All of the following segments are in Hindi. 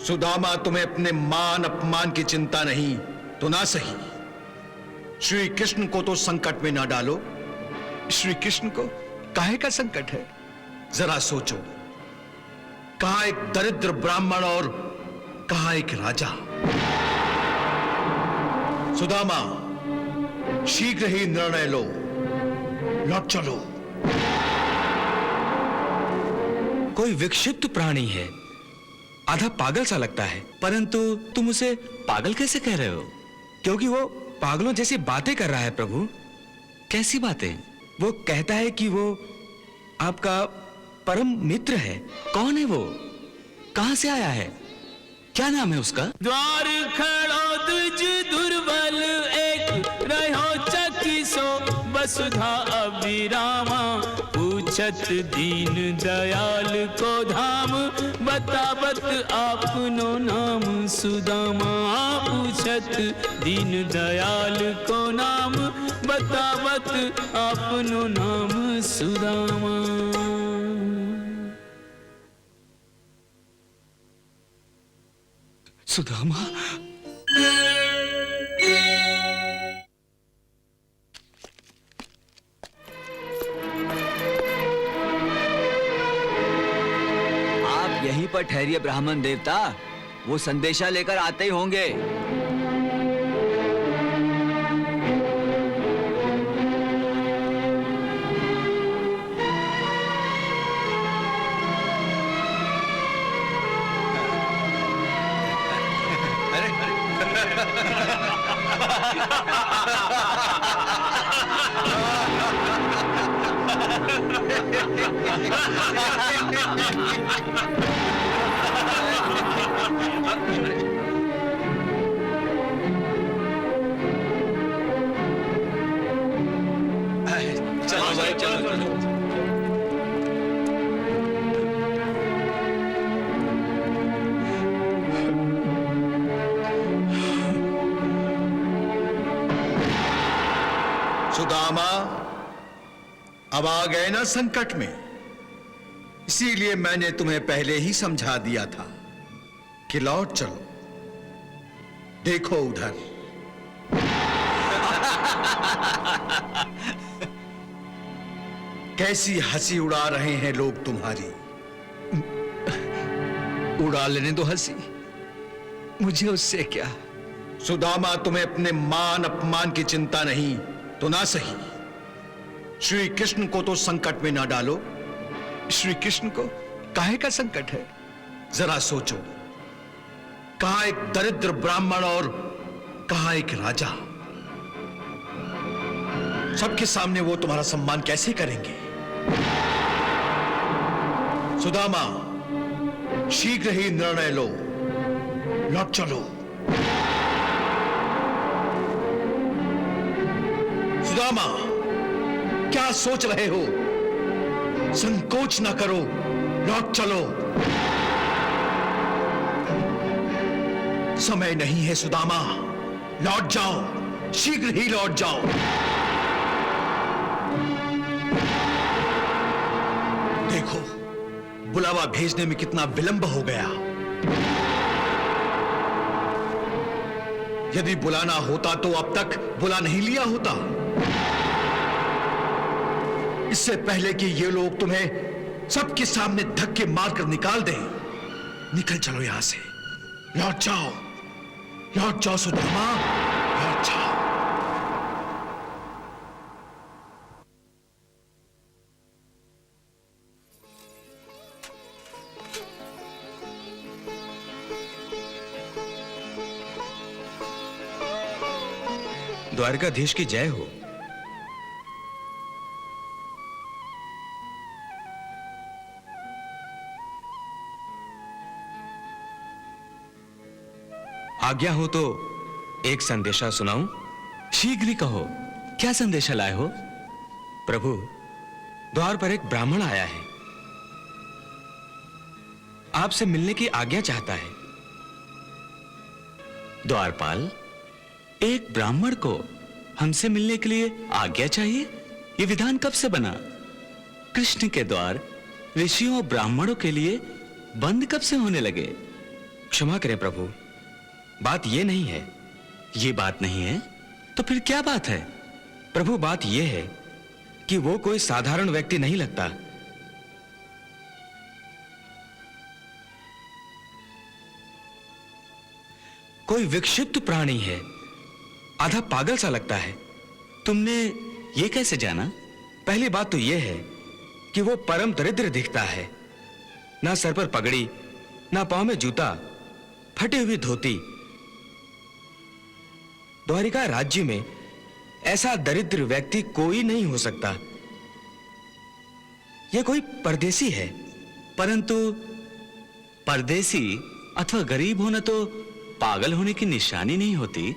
सुदामा, तुम्हें अपने मान अपमान की चिंता नहीं तो ना सही, श्री कृष्ण को तो संकट में ना डालो। श्री कृष्ण को काहे का संकट है? जरा सोचो, कहां एक दरिद्र ब्राह्मण और कहां एक राजा। सुदामा, शीघ्र ही निर्णय लो, लौट चलो। कोई विक्षिप्त प्राणी है, आधा पागल सा लगता है, परंतु तुम उसे पागल कैसे कह रहे हो? क्योंकि वो पागलों जैसी बातें कर रहा है प्रभु। कैसी बातें? वो कहता है कि वो आपका परम मित्र है। कौन है वो? कहां से आया है? क्या नाम है उसका? द्वार खड़ो द्विज दुर्बल, एक रहो चकिसो वसुधा अभिरामा। पूछत दीन दयाल को धाम, बतावत आपनो नाम सुदामा। पूछत दीन दयाल को नाम, बतावत आपनो नाम सुदामा। सुदामा? आप यहीं पर ठहरिए ब्राह्मण देवता, वो संदेशा लेकर आते ही होंगे। चलो भाई, चलो। सुदामा, अब आ गए ना संकट में, इसीलिए मैंने तुम्हें पहले ही समझा दिया था कि लौट चलो। देखो उधर। कैसी हंसी उड़ा रहे हैं लोग तुम्हारी। उड़ा लेने दो हंसी, मुझे उससे क्या। सुदामा, तुम्हें अपने मान अपमान की चिंता नहीं तो ना सही, श्री कृष्ण को तो संकट में ना डालो। श्री कृष्ण को काहे का संकट है? जरा सोचो, कहां एक दरिद्र ब्राह्मण और कहां एक राजा। सबके सामने वो तुम्हारा सम्मान कैसे करेंगे? सुदामा, शीघ्र ही निर्णय लो, लौट चलो। सुदामा, क्या सोच रहे हो? संकोच ना करो, लौट चलो। समय नहीं है सुदामा, लौट जाओ, शीघ्र ही लौट जाओ। देखो, बुलावा भेजने में कितना विलंब हो गया। यदि बुलाना होता तो अब तक बुला नहीं लिया होता। इससे पहले कि ये लोग तुम्हें सबके सामने धक्के मारकर निकाल दें, निकल चलो यहां से। लौट जाओ, लौट जाओ सुदामा, लौट जाओ। द्वारकाधीश की जय हो। आज्ञा हो तो एक संदेशा सुनाऊं? शीघ्र ही कहो, क्या संदेशा लाए हो? प्रभु, द्वार पर एक ब्राह्मण आया है, आपसे मिलने की आज्ञा चाहता है। द्वारपाल, एक ब्राह्मण को हमसे मिलने के लिए आज्ञा चाहिए? यह विधान कब से बना? कृष्ण के द्वार ऋषियों और ब्राह्मणों के लिए बंद कब से होने लगे? क्षमा करें प्रभु, बात ये नहीं है। ये बात नहीं है तो फिर क्या बात है? प्रभु, बात यह है कि वो कोई साधारण व्यक्ति नहीं लगता। कोई विक्षिप्त प्राणी है, आधा पागल सा लगता है। तुमने ये कैसे जाना? पहली बात तो यह है कि वो परम दरिद्र दिखता है। ना सर पर पगड़ी, ना पांव में जूता, फटी हुई धोती। द्वारिका राज्य में ऐसा दरिद्र व्यक्ति कोई नहीं हो सकता। यह कोई परदेसी है। परंतु परदेसी अथवा गरीब होना तो पागल होने की निशानी नहीं होती।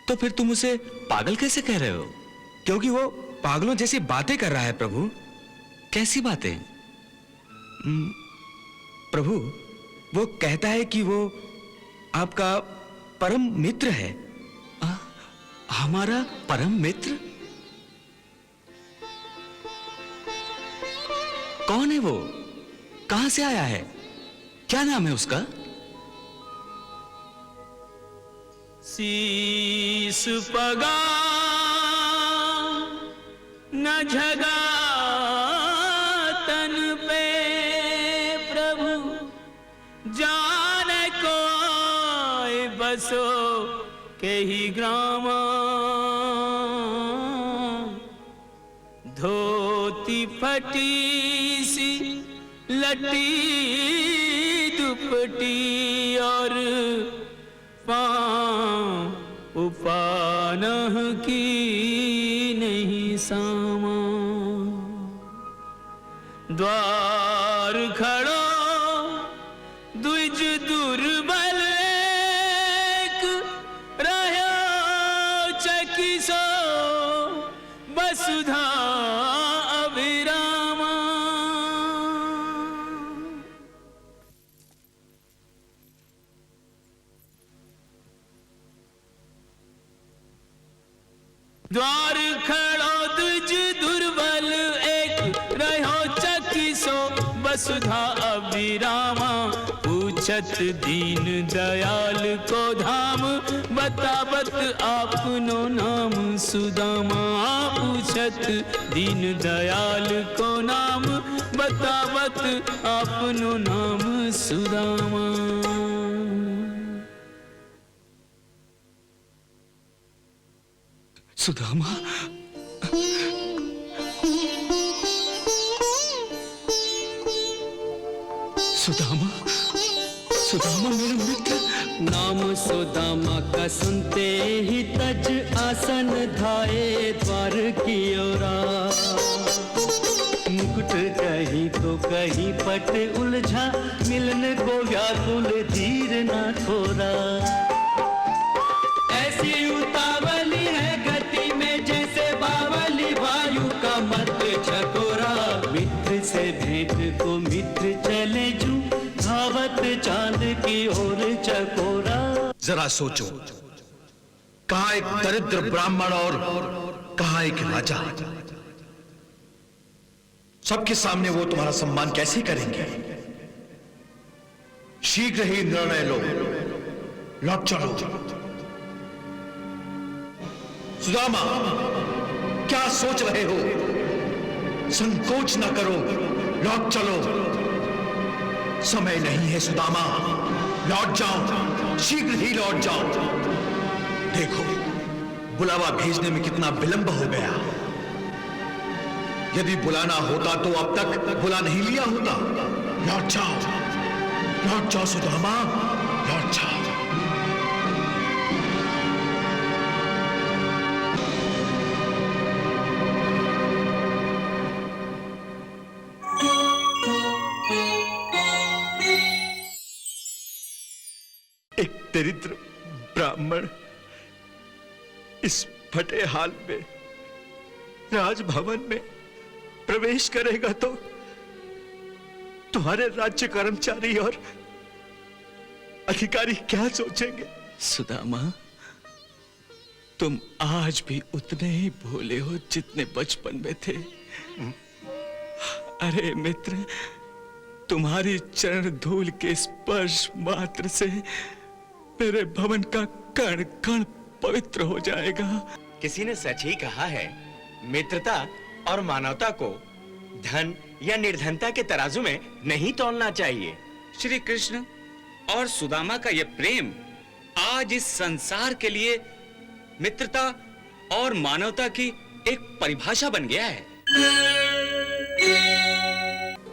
तो फिर तुम उसे पागल कैसे कह रहे हो? क्योंकि वो पागलों जैसी बातें कर रहा है प्रभु। कैसी बातें? प्रभु, वो कहता है कि वो आपका परम मित्र है। हमारा परम मित्र? कौन है वो? कहां से आया है? क्या नाम है उसका? शीस पगा न झगा तन पे प्रभु, जाने कोई बसो के ही ग्राम। धोती फटी सी लटी दुपटी और पाँव उपानह की नहीं सामा। द्वार खड़ो द्विज दुर्बल एक, रह्यो चकिसो वसुधा अभिरामा। द्वार खड़ो द्विज दुर्बल एक, रह्यो चकिसो वसुधा अभिरामा। पूछत दीन दयाल को धाम, बतावत आपनो नाम सुदामा। पूछत दीन दयाल को नाम, बतावत आपनो नाम सुदामा। सुदामा, सुदामा, सुदामा मेरा मित्र। नाम सुदामा का सुनते ही तज आसन धाये द्वार की ओरा। मुकुट कहीं तो कहीं पट उलझा, मिलन को व्याकुल धीर न थोड़ा। ऐसी उतावली है गति में जैसे बावली वायु का मत छकोरा। मित्र से भेंट को मित्र चले जू, धावत चांद की ओर चकोरा। जरा सोचो, कहां एक दरिद्र ब्राह्मण और कहां एक राजा। सबके सामने वो तुम्हारा सम्मान कैसे करेंगे? शीघ्र ही निर्णय लो, लौट चलो। सुदामा, क्या सोच रहे हो? संकोच न करो, लौट चलो। समय नहीं है सुदामा, लौट जाओ, शीघ्र ही लौट जाओ। देखो, बुलावा भेजने में कितना विलंब हो गया। यदि बुलाना होता तो अब तक बुला नहीं लिया होता। लौट जाओ सुदामा, लौट जाओ। एक दरिद्र ब्राह्मण इस फटे हाल में राजभवन में प्रवेश करेगा तो तुम्हारे राज्य कर्मचारी और अधिकारी क्या सोचेंगे? सुदामा, तुम आज भी उतने ही भोले हो जितने बचपन में थे। अरे मित्र, तुम्हारी चरण धूल के स्पर्श मात्र से मेरे भवन का कण कण पवित्र हो जाएगा। किसी ने सच ही कहा है, मित्रता और मानवता को धन या निर्धनता के तराजू में नहीं तौलना चाहिए। श्री कृष्ण और सुदामा का यह प्रेम आज इस संसार के लिए मित्रता और मानवता की एक परिभाषा बन गया है।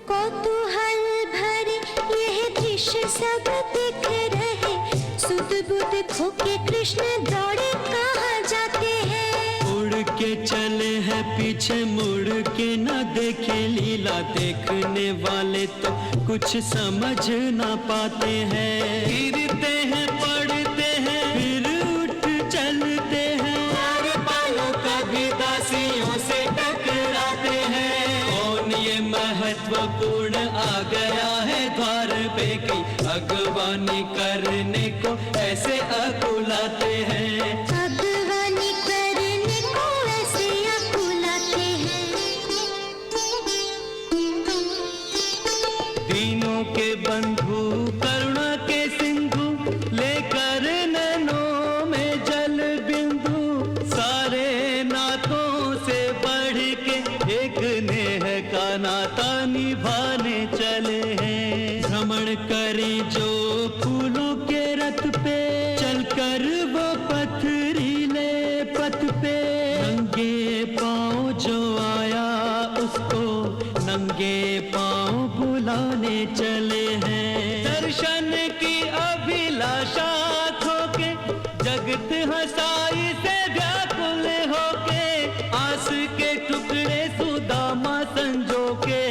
कौतूहल भरे यह दृश्य सब दिख रहे, सुध बुध खोके कृष्ण दौड़े कहाँ जाते हैं। उड़ के चले हैं पीछे मुड़ के न देखे लीला, देखने वाले तो कुछ समझ ना पाते हैं। गिरते हैं पड़ते हैं फिर उठ चलते हैं, और पालों कभी दासियों से टकराते हैं। कौन ये महत्वपूर्ण आ गया है द्वार पे की, अगवानी करने को ऐसे अकुलाते हैं। अगवानी करने को ऐसे अकुलाते हैं। दीनों के बंधु करुणा के सिंधु, लेकर नैनों में जल बिंदु, सारे नातों से बढ़ के एक नेह का नाता निभाने चले हैं। भ्रमण करें जो फूलों के रथ पे, चलकर वो पथरीले पथ पे, नंगे पाँव जो आया उसको नंगे पाँव बुलाने चले हैं। दर्शन की अभिलाषा खोके जगत हंसाई से व्याकुल होके, आस के टुकड़े सुदामा संजो के,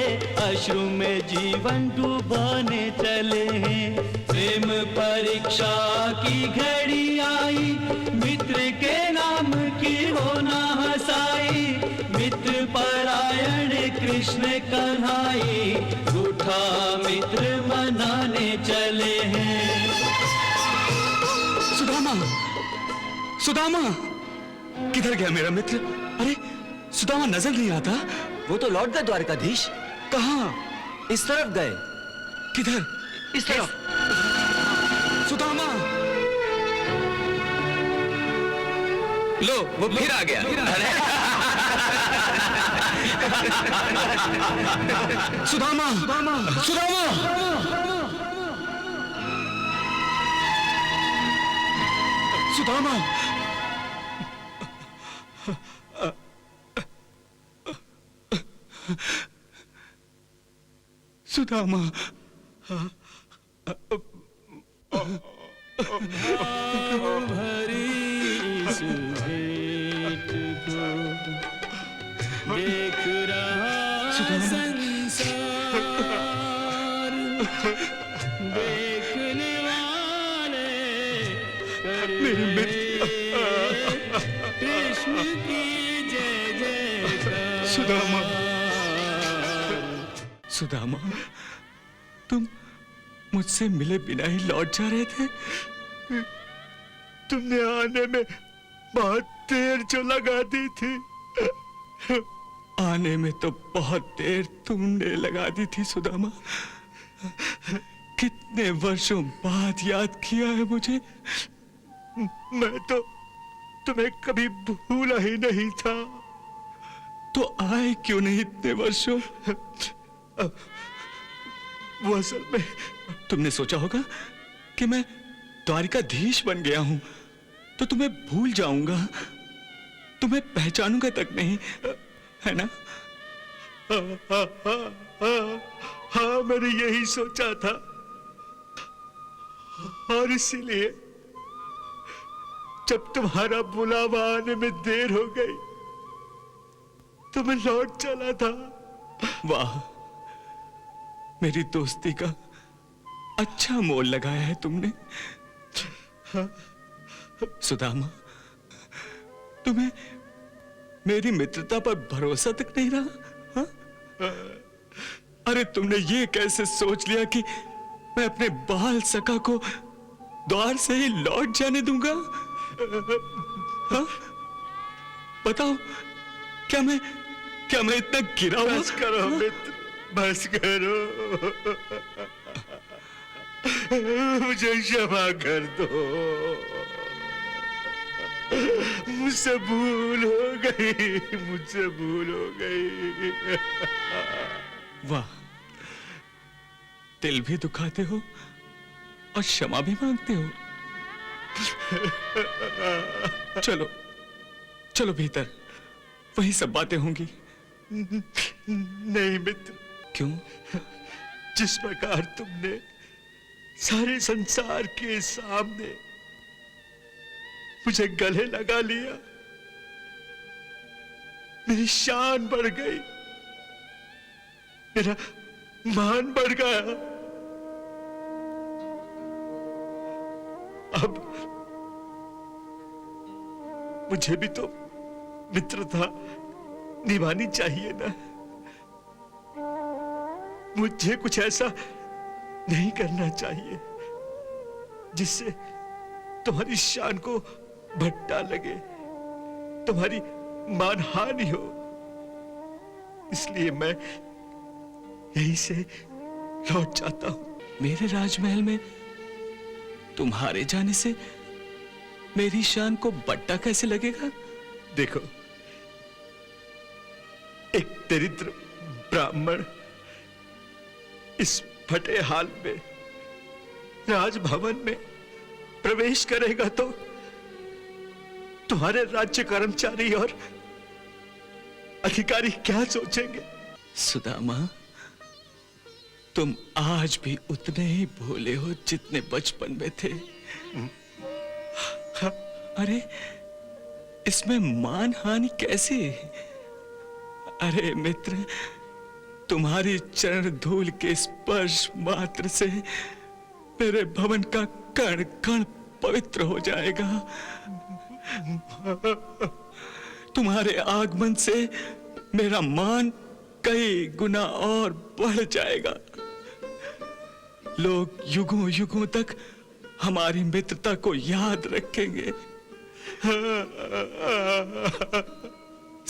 अश्रु में जीवन डुबाने चले हैं। प्रेम परीक्षा की घड़ी आई, मित्र के नाम की होना हंसाई, मित्र परायण कृष्ण कन्हाई, रूठा मित्र मनाने चले हैं। सुदामा, सुदामा, किधर गया मेरा मित्र? अरे सुदामा नजर नहीं आता। वो तो लौट गए द्वारकाधीश। कहाँ? इस तरफ गए। किधर? इस तरफ। सुदामा, लो वो फिर आ गया। सुदामा, सुदामा, सुदामा, सुदामा, सुदामा, भरी इस भेंट को देख रहा संसार, देखने वाले कर कृष्ण की जय जयकार। सुदामा, सुदामा, तुम मुझसे मिले बिना ही लौट जा रहे थे। तुमने आने में बहुत देर जो लगा दी थी। आने में तो बहुत देर तुमने लगा दी थी सुदामा। कितने वर्षों बाद याद किया है मुझे। मैं तो तुम्हें कभी भूला ही नहीं था। तो आए क्यों नहीं इतने वर्षों? वो असल में तुमने सोचा होगा कि मैं द्वारिकाधीश बन गया हूं तो तुम्हें भूल जाऊंगा, तुम्हें पहचानूंगा तक नहीं, है ना? हाँ, मैंने यही सोचा था और इसीलिए जब तुम्हारा बुलावा आने में देर हो गई तो मैं लौट चला था। वाह, मेरी दोस्ती का अच्छा मोल लगाया है तुमने। सुदामा, तुम्हें मेरी मित्रता पर भरोसा तक नहीं रहा? हा? अरे तुमने ये कैसे सोच लिया कि मैं अपने बाल सखा को द्वार से ही लौट जाने दूंगा? हा? बताओ, क्या मैं इतना गिरा हुआ? बस करो मित्र, बस करो, मुझे क्षमा कर दो, मुझसे भूल हो गई, मुझसे भूल हो गई। वाह, दिल भी दुखाते हो और क्षमा भी मांगते हो। चलो चलो भीतर, वही सब बातें होंगी। नहीं मित्र, क्यों? जिस प्रकार तुमने सारे संसार के सामने मुझे गले लगा लिया, मेरी शान बढ़ गई, मेरा मान बढ़ गया। अब मुझे भी तो मित्रता निभानी चाहिए ना। मुझे कुछ ऐसा नहीं करना चाहिए जिससे तुम्हारी शान को भट्टा लगे, तुम्हारी मानहानि हो। इसलिए मैं यहीं से लौट जाता हूं। मेरे राजमहल में तुम्हारे जाने से मेरी शान को बट्टा कैसे लगेगा? देखो, एक दरिद्र ब्राह्मण इस फटे हाल में राजभवन में प्रवेश करेगा तो तुम्हारे राज्य कर्मचारी और अधिकारी क्या सोचेंगे? सुदामा, तुम आज भी उतने ही भोले हो जितने बचपन में थे। अरे, इसमें मान हानि कैसी? अरे मित्र, तुम्हारी चरण धूल के स्पर्श मात्र से मेरे भवन का कण कण पवित्र हो जाएगा। तुम्हारे आगमन से मेरा मान कई गुना और बढ़ जाएगा। लोग युगों युगों तक हमारी मित्रता को याद रखेंगे,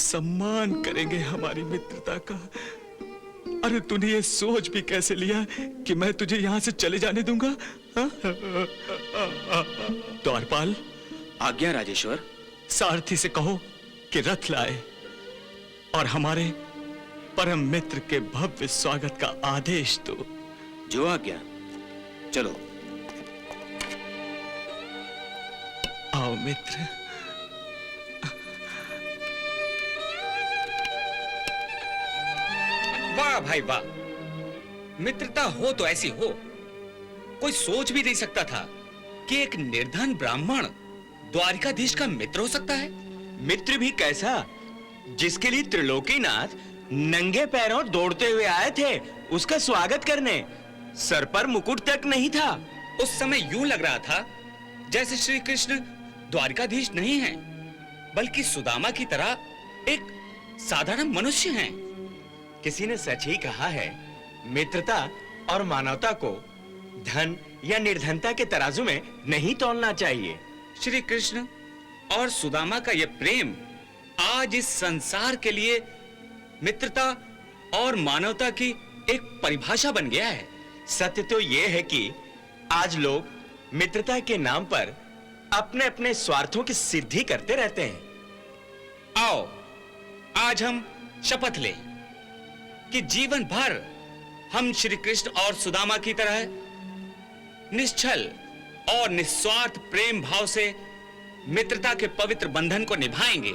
सम्मान करेंगे हमारी मित्रता का। अरे तूने ये सोच भी कैसे लिया कि मैं तुझे यहां से चले जाने दूंगा? हाँ? द्वारपाल, आज्ञा राजेश्वर। सारथी से कहो कि रथ लाए और हमारे परम मित्र के भव्य स्वागत का आदेश दो। जो आज्ञा। चलो। आओ मित्र। वाह भाई वाह, मित्रता हो तो ऐसी हो। कोई सोच भी नहीं सकता था कि एक निर्धन ब्राह्मण द्वारिकाधीश का मित्र हो सकता है। मित्र भी कैसा, जिसके लिए त्रिलोकीनाथ नंगे पैरों दौड़ते हुए आए थे उसका स्वागत करने। सर पर मुकुट तक नहीं था। उस समय यूं लग रहा था जैसे श्री कृष्ण द्वारिकाधीश नहीं हैं, बल्कि सुदामा की तरह एक साधारण मनुष्य हैं। किसी ने सच ही कहा है, मित्रता और मानवता को धन या निर्धनता के तराजू में नहीं तौलना चाहिए। श्री कृष्ण और सुदामा का यह प्रेम आज इस संसार के लिए मित्रता और मानवता की एक परिभाषा बन गया है। सत्य तो यह है कि आज लोग मित्रता के नाम पर अपने अपने स्वार्थों की सिद्धि करते रहते हैं। आओ, आज हम शपथ लें कि जीवन भर हम श्री कृष्ण और सुदामा की तरह निश्चल और निस्वार्थ प्रेम भाव से मित्रता के पवित्र बंधन को निभाएंगे।